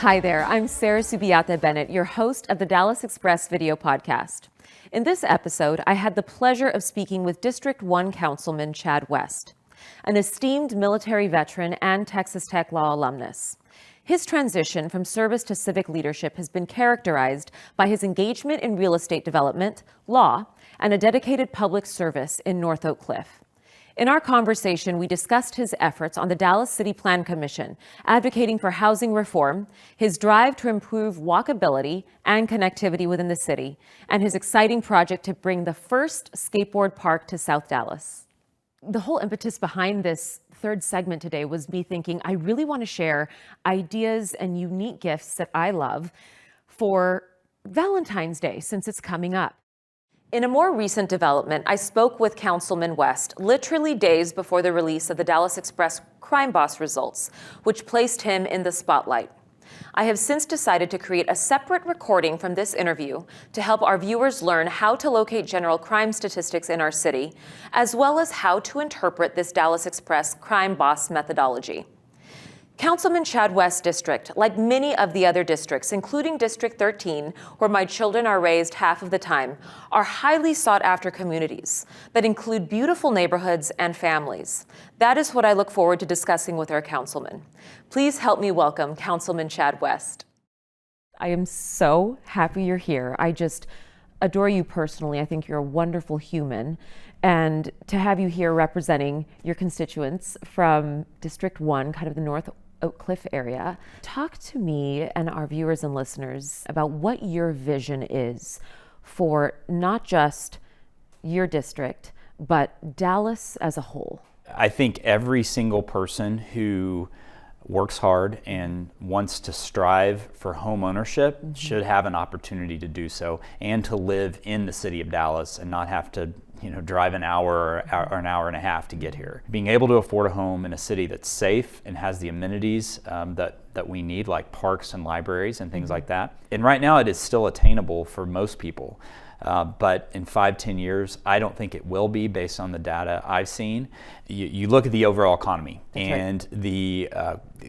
Hi there, I'm Sarah Subiata-Bennett, your host of the Dallas Express video podcast. In this episode, I had the pleasure of speaking with District 1 Councilman Chad West, an esteemed military veteran and Texas Tech Law alumnus. His transition from service to civic leadership has been characterized by his engagement in real estate development, law, and a dedicated public service in North Oak Cliff. In our conversation, we discussed his efforts on the Dallas City Plan Commission, advocating for housing reform, his drive to improve walkability and connectivity within the city, and his exciting project to bring the first skateboard park to South Dallas. The whole impetus behind this third segment today was me thinking, I really want to share ideas and unique gifts that I love for Valentine's Day, since it's coming up. In a more recent development, I spoke with Councilman West literally days before the release of the Dallas Express Crime Boss results, which placed him in the spotlight. I have since decided to create a separate recording from this interview to help our viewers learn how to locate general crime statistics in our city, as well as how to interpret this Dallas Express Crime Boss methodology. Councilman Chad West District, like many of the other districts, including District 13, where my children are raised half of the time, are highly sought-after communities that include beautiful neighborhoods and families. That is what I look forward to discussing with our councilman. Please help me welcome Councilman Chad West. I am so happy you're here. I just adore you personally. I think you're a wonderful human. And to have you here representing your constituents from District 1, kind of the North Oak Cliff area, talk to me and our viewers and listeners about what your vision is for not just your district, but Dallas as a whole. I think every single person who works hard and wants to strive for home ownership should have an opportunity to do so and to live in the city of Dallas and not have to drive an hour or an hour and a half to get here. Being able to afford a home in a city that's safe and has the amenities that we need, like parks and libraries and things like that. And right now it is still attainable for most people. But in 5-10 years, I don't think it will be based on the data I've seen. You look at the overall economy, and the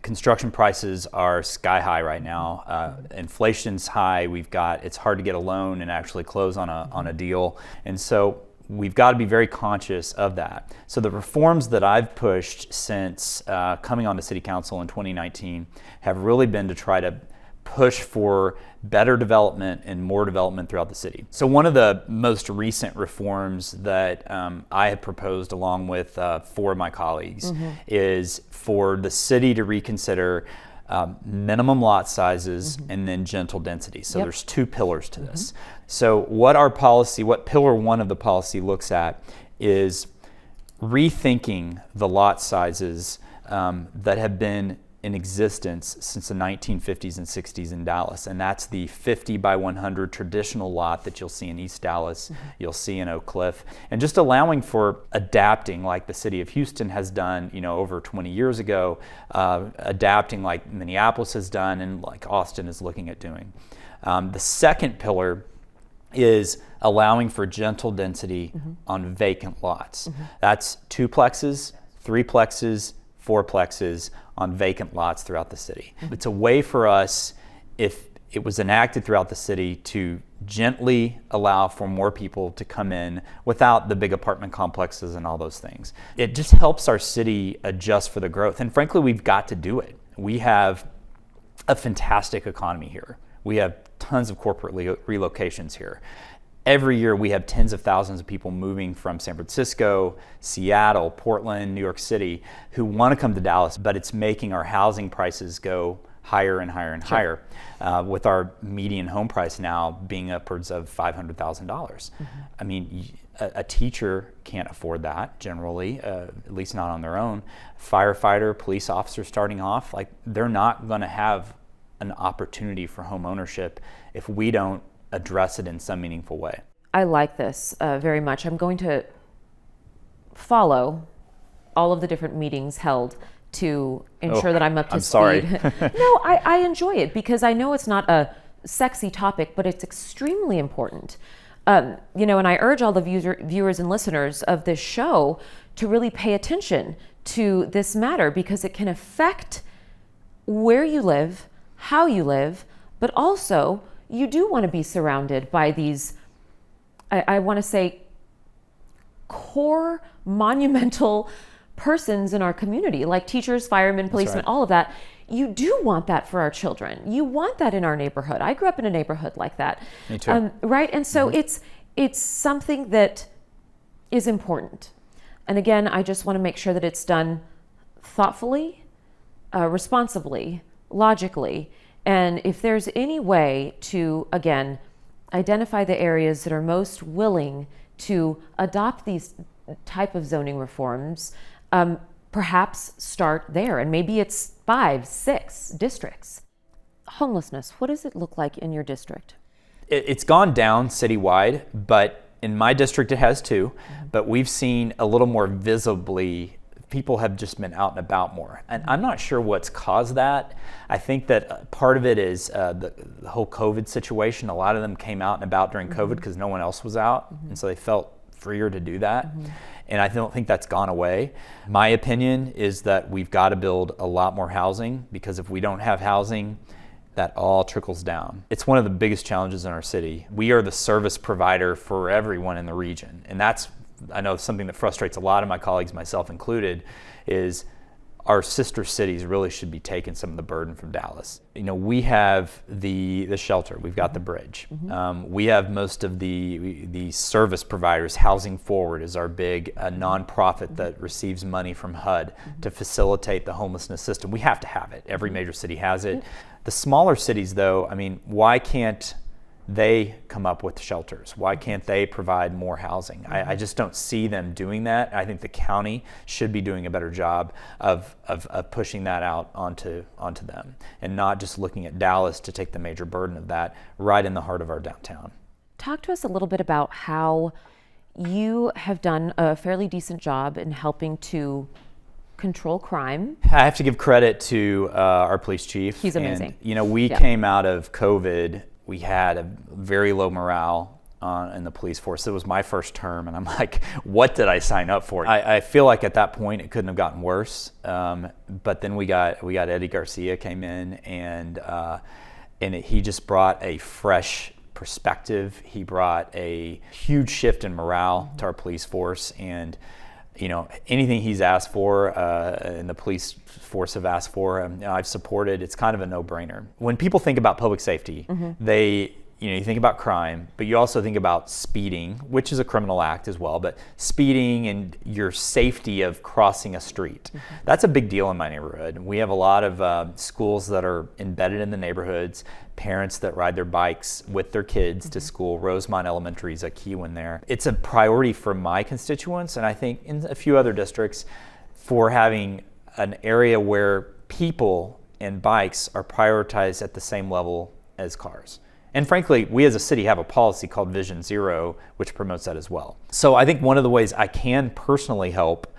construction prices are sky high right now. Inflation's high. It's hard to get a loan and actually close on a deal. And so we've got to be very conscious of that. So the reforms that I've pushed since coming on to City Council in 2019 have really been to try to push for better development and more development throughout the city. So one of the most recent reforms that I have proposed along with 4 of my colleagues is for the city to reconsider minimum lot sizes and then gentle density. So there's 2 pillars to this. So what pillar 1 of the policy looks at is rethinking the lot sizes that have been in existence since the 1950s and 60s in Dallas, and that's the 50 by 100 traditional lot that you'll see in East Dallas, you'll see in Oak Cliff, and just allowing for adapting like the city of Houston has done, over 20 years ago, adapting like Minneapolis has done and like Austin is looking at doing. The second pillar is allowing for gentle density on vacant lots. That's 2plexes, 3plexes, 4plexes on vacant lots throughout the city. It's a way for us, if it was enacted throughout the city, to gently allow for more people to come in without the big apartment complexes and all those things. It just helps our city adjust for the growth. And frankly, we've got to do it. We have a fantastic economy here. We have tons of corporate relocations here. Every year we have tens of thousands of people moving from San Francisco, Seattle, Portland, New York City who want to come to Dallas, but it's making our housing prices go higher and higher and higher, with our median home price now being upwards of $500,000. I mean, a teacher can't afford that generally, at least not on their own. Firefighter, police officer starting off, they're not going to have an opportunity for home ownership if we don't address it in some meaningful way. I like this very much. I'm going to follow all of the different meetings held to ensure that I'm up to speed. Sorry. No, I enjoy it because I know it's not a sexy topic, but it's extremely important. And I urge all the viewers and listeners of this show to really pay attention to this matter because it can affect where you live, how you live, but also you do want to be surrounded by these, I want to say, core monumental persons in our community, like teachers, firemen, policemen, all of that. You do want that for our children. You want that in our neighborhood. I grew up in a neighborhood like that. Me too. Right? And so it's something that is important. And again, I just want to make sure that it's done thoughtfully, responsibly, logically. And if there's any way to, again, identify the areas that are most willing to adopt these type of zoning reforms, perhaps start there. And maybe it's 5, 6 districts. Homelessness, what does it look like in your district? It's gone down citywide, but in my district it has too. But we've seen a little more visibly, people have just been out and about more. And I'm not sure what's caused that. I think that part of it is the whole COVID situation. A lot of them came out and about during COVID because no one else was out. And so they felt freer to do that. And I don't think that's gone away. My opinion is that we've got to build a lot more housing, because if we don't have housing, that all trickles down. It's one of the biggest challenges in our city. We are the service provider for everyone in the region. And that's, I know, something that frustrates a lot of my colleagues, myself included, is our sister cities really should be taking some of the burden from Dallas. You know, we have the shelter, we've got the bridge. We have most of the service providers. Housing Forward is our big nonprofit that receives money from HUD to facilitate the homelessness system. We have to have it. Every major city has it. The smaller cities, though, I mean, why can't they come up with shelters? Why can't they provide more housing? I just don't see them doing that. I think the county should be doing a better job of pushing that out onto them, and not just looking at Dallas to take the major burden of that right in the heart of our downtown. Talk to us a little bit about how you have done a fairly decent job in helping to control crime. I have to give credit to our police chief. He's amazing. And, you know, we came out of COVID, we had a very low morale in the police force. It was my first term, and I'm like, what did I sign up for? I feel like at that point it couldn't have gotten worse. But then we got Eddie Garcia came in, and he just brought a fresh perspective. He brought a huge shift in morale to our police force, and you know, anything he's asked for and the police force have asked for, I've supported. It's kind of a no-brainer. When people think about public safety, you think about crime, but you also think about speeding, which is a criminal act as well, but speeding and your safety of crossing a street. That's a big deal in my neighborhood. We have a lot of schools that are embedded in the neighborhoods, parents that ride their bikes with their kids to school. Rosemont Elementary is a key one there. It's a priority for my constituents, and I think in a few other districts, for having an area where people and bikes are prioritized at the same level as cars. And frankly, we as a city have a policy called Vision Zero, which promotes that as well. So I think one of the ways I can personally help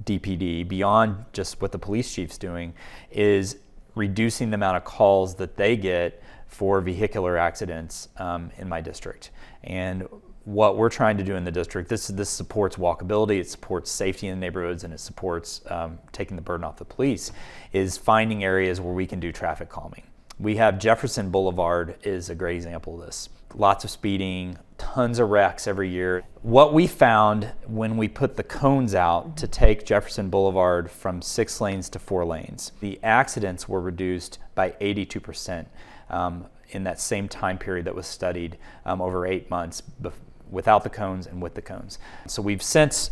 DPD, beyond just what the police chief's doing, is reducing the amount of calls that they get for vehicular accidents in my district. And what we're trying to do in the district, this supports walkability, it supports safety in the neighborhoods, and it supports taking the burden off the police, is finding areas where we can do traffic calming. We have Jefferson Boulevard is a great example of this. Lots of speeding, tons of wrecks every year. What we found when we put the cones out to take Jefferson Boulevard from 6 lanes to 4 lanes, the accidents were reduced by 82% in that same time period that was studied over 8 months without the cones and with the cones. So we've since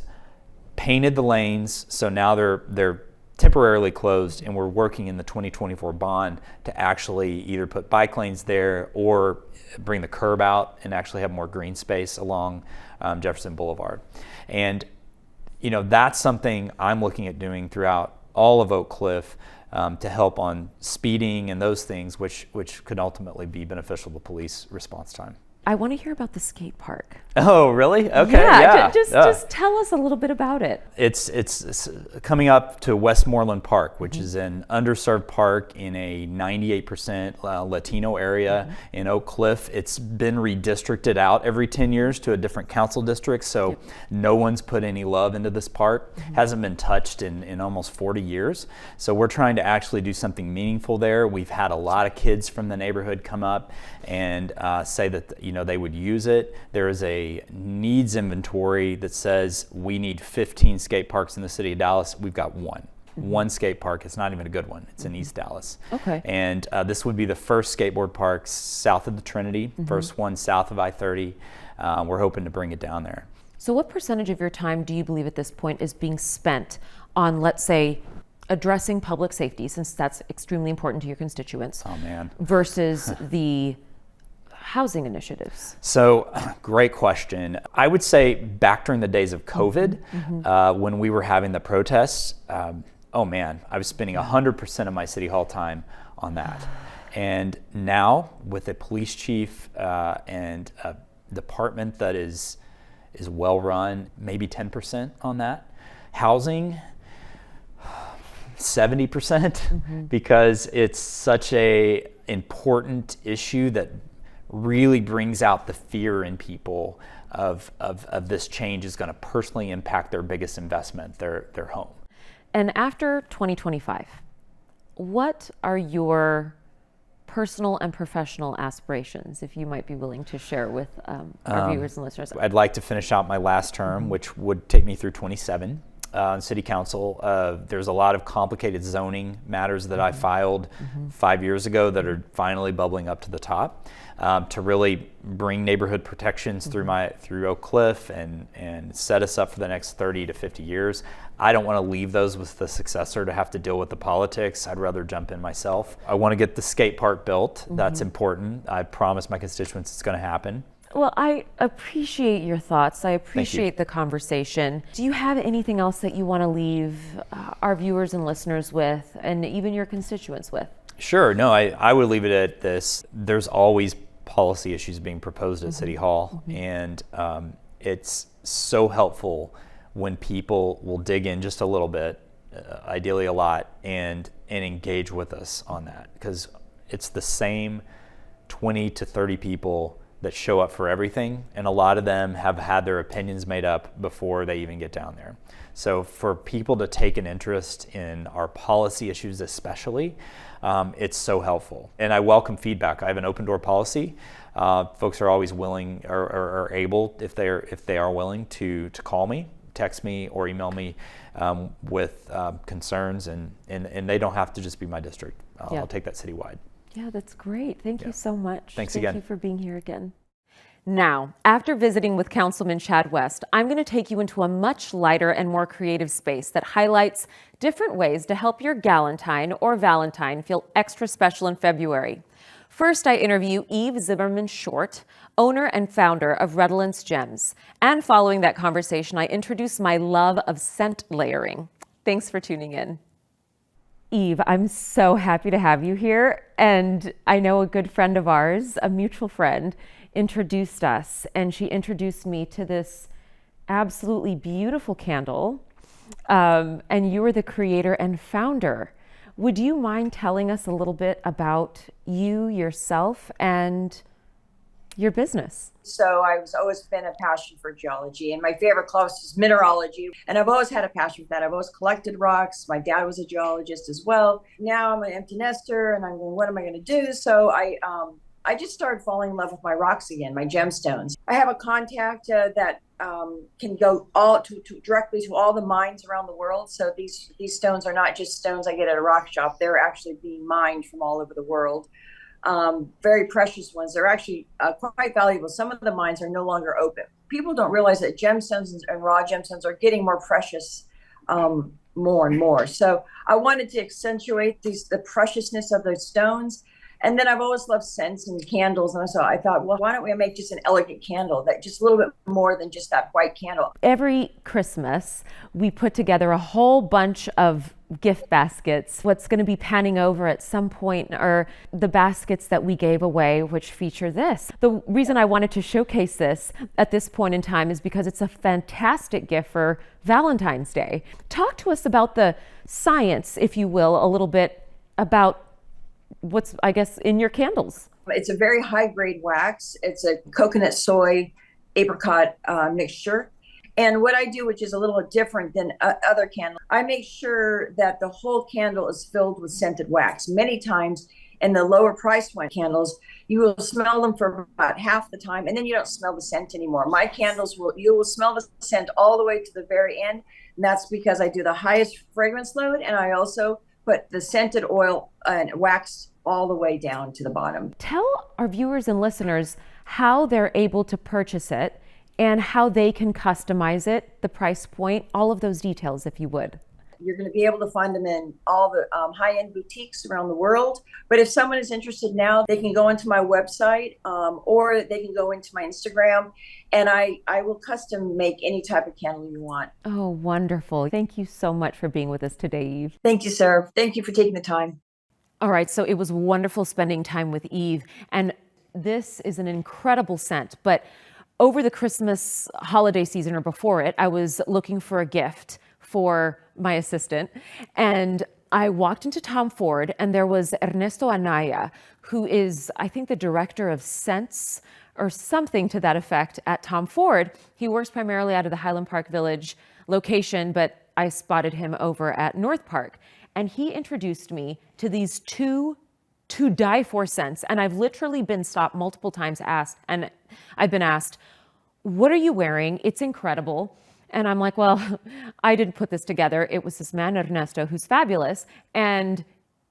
painted the lanes, so now they're temporarily closed, and we're working in the 2024 bond to actually either put bike lanes there or bring the curb out and actually have more green space along Jefferson Boulevard. And you know, that's something I'm looking at doing throughout all of Oak Cliff to help on speeding and those things, which could ultimately be beneficial to police response time. I want to hear about the skate park. Oh, really? Okay. Yeah, just tell us a little bit about it. It's coming up to Westmoreland Park, which is an underserved park in a 98% Latino area in Oak Cliff. It's been redistricted out every 10 years to a different council district, so no one's put any love into this park. Hasn't been touched in almost 40 years. So we're trying to actually do something meaningful there. We've had a lot of kids from the neighborhood come up and say that they would use it. There is a needs inventory that says we need 15 skate parks in the city of Dallas. We've got one skate park. It's not even a good one. It's in East Dallas. Okay. And this would be the first skateboard park south of the Trinity, first one south of I-30. We're hoping to bring it down there. So what percentage of your time do you believe at this point is being spent on, let's say, addressing public safety, since that's extremely important to your constituents, versus the housing initiatives? So, great question. I would say back during the days of COVID, when we were having the protests, I was spending 100% of my city hall time on that. And now with a police chief and a department that is well run, maybe 10% on that. Housing, 70%, because it's such a important issue that really brings out the fear in people of this change is going to personally impact their biggest investment, their home. And after 2025, what are your personal and professional aspirations, if you might be willing to share with our viewers and listeners? I'd like to finish out my last term, which would take me through 27. City Council. There's a lot of complicated zoning matters that I filed 5 years ago that are finally bubbling up to the top to really bring neighborhood protections through Oak Cliff and set us up for the next 30 to 50 years. I don't want to leave those with the successor to have to deal with the politics. I'd rather jump in myself. I want to get the skate park built. That's important. I promise my constituents it's going to happen. Well, I appreciate your thoughts. I appreciate the conversation. Do you have anything else that you want to leave our viewers and listeners with, and even your constituents with? Sure. No, I would leave it at this. There's always policy issues being proposed at City Hall, and it's so helpful when people will dig in just a little bit, ideally a lot, and engage with us on that, because it's the same 20 to 30 people that show up for everything, and a lot of them have had their opinions made up before they even get down there. So for people to take an interest in our policy issues especially, it's so helpful. And I welcome feedback. I have an open door policy. Folks are always willing or able, if they are willing, to call me, text me, or email me with concerns, and they don't have to just be my district. I'll take that citywide. Yeah, that's great. Thank you so much. Thanks again. Thank you for being here again. Now, after visiting with Councilman Chad West, I'm going to take you into a much lighter and more creative space that highlights different ways to help your Galentine or Valentine feel extra special in February. First, I interview Eve Zimmerman-Short, owner and founder of Redolence Gems. And following that conversation, I introduce my love of scent layering. Thanks for tuning in. Eve, I'm so happy to have you here. And I know a good friend of ours, a mutual friend, introduced us, and she introduced me to this absolutely beautiful candle. And you are the creator and founder. Would you mind telling us a little bit about you, yourself, and your business? So I've always been a passion for geology, and my favorite class is mineralogy. And I've always had a passion for that. I've always collected rocks. My dad was a geologist as well. Now I'm an empty nester, and I'm going, what am I going to do? So I just started falling in love with my rocks again, my gemstones. I have a contact that can go directly to all the mines around the world. So these stones are not just stones I get at a rock shop. They're actually being mined from all over the world. Very precious ones. They're actually quite valuable. Some of the mines are no longer open. People don't realize that gemstones and raw gemstones are getting more precious more and more. So I wanted to accentuate the preciousness of those stones. And then I've always loved scents and candles. And so I thought, well, why don't we make just an elegant candle that just a little bit more than just that white candle. Every Christmas, we put together a whole bunch of gift baskets. What's going to be panning over at some point are the baskets that we gave away, which feature this. The reason I wanted to showcase this at this point in time is because it's a fantastic gift for Valentine's Day. Talk to us about the science, if you will, a little bit about what's, I guess, in your candles. It's a very high grade wax. It's a coconut, soy, apricot mixture. And what I do, which is a little different than other candles, I make sure that the whole candle is filled with scented wax. Many times in the lower price point candles, you will smell them for about half the time, and then you don't smell the scent anymore. My candles you will smell the scent all the way to the very end. And that's because I do the highest fragrance load, and I also put the scented oil and wax all the way down to the bottom. Tell our viewers and listeners how they're able to purchase it and how they can customize it, the price point, all of those details, if you would. You're going to be able to find them in all the high-end boutiques around the world. But if someone is interested now, they can go into my website or they can go into my Instagram, and I will custom make any type of candle you want. Oh, wonderful. Thank you so much for being with us today, Eve. Thank you, sir. Thank you for taking the time. All right, so it was wonderful spending time with Eve, and this is an incredible scent, but over the Christmas holiday season or before it, I was looking for a gift for my assistant, and I walked into Tom Ford, and there was Ernesto Anaya, who is, I think, the director of scents or something to that effect at Tom Ford. He works primarily out of the Highland Park Village location, but I spotted him over at North Park, and he introduced me to these two to die for scents. And I've literally been stopped multiple times, I've been asked, what are you wearing? It's incredible. And I'm like, well, I didn't put this together. It was this man, Ernesto, who's fabulous. And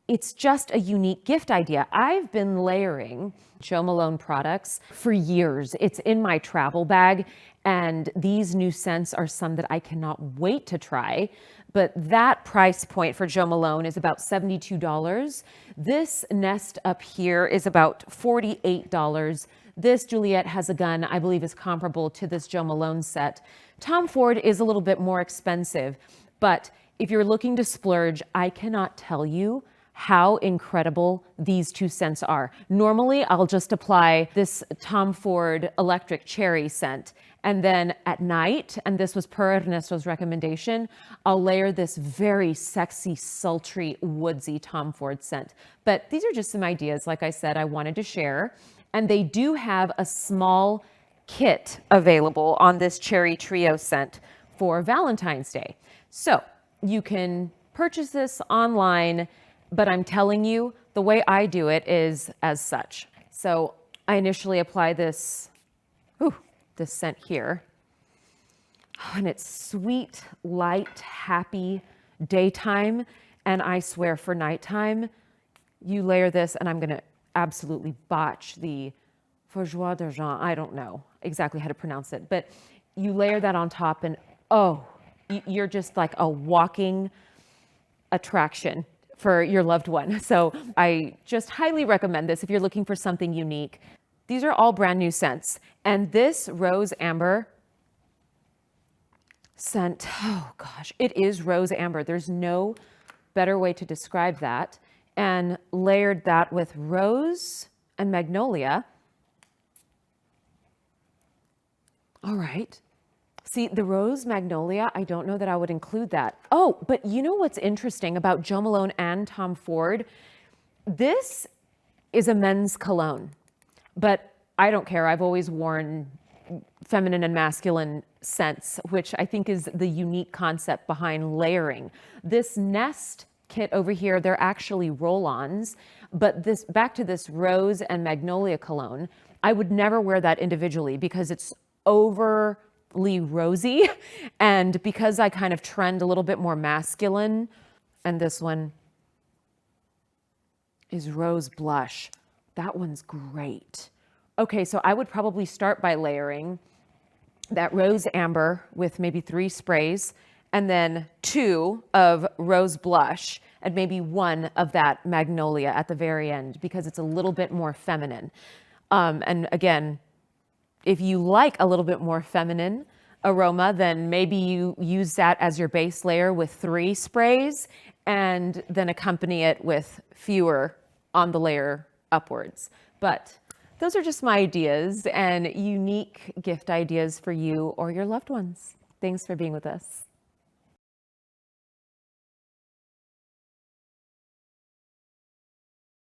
it's just a unique gift idea. I've been layering Jo Malone products for years. It's in my travel bag. And these new scents are some that I cannot wait to try. But that price point for Jo Malone is about $72. This nest up here is about $48. This Juliet Has a Gun, I believe, is comparable to this Jo Malone set. Tom Ford is a little bit more expensive, but if you're looking to splurge, I cannot tell you how incredible these two scents are. Normally, I'll just apply this Tom Ford Electric Cherry scent, and then at night, and this was per Ernesto's recommendation, I'll layer this very sexy, sultry, woodsy Tom Ford scent. But these are just some ideas, like I said, I wanted to share. And they do have a small kit available on this Cherry Trio scent for Valentine's Day. So you can purchase this online, but I'm telling you, the way I do it is as such. So I initially apply this scent here. Oh, and it's sweet, light, happy daytime. And I swear for nighttime, you layer this, and I'm going to absolutely botch the Fourgeois d'Argent. I don't know exactly how to pronounce it, but you layer that on top, and oh, you're just like a walking attraction for your loved one. So I just highly recommend this if you're looking for something unique. These are all brand new scents. And this Rose Amber scent, oh gosh, it is Rose Amber. There's no better way to describe that. And layered that with rose and magnolia. All right. See, the rose magnolia, I don't know that I would include that. Oh, but you know what's interesting about Jo Malone and Tom Ford? This is a men's cologne, but I don't care. I've always worn feminine and masculine scents, which I think is the unique concept behind layering. This Nest kit over here, they're actually roll-ons, but this, back to this rose and magnolia cologne, I would never wear that individually because it's overly rosy, and because I kind of trend a little bit more masculine, and this one is rose blush. That one's great. Okay, so I would probably start by layering that rose amber with maybe 3 sprays, and then 2 of rose blush, and maybe 1 of that magnolia at the very end, because it's a little bit more feminine. And again, if you like a little bit more feminine aroma, then maybe you use that as your base layer with 3 sprays, and then accompany it with fewer on the layer upwards. But those are just my ideas and unique gift ideas for you or your loved ones. Thanks for being with us.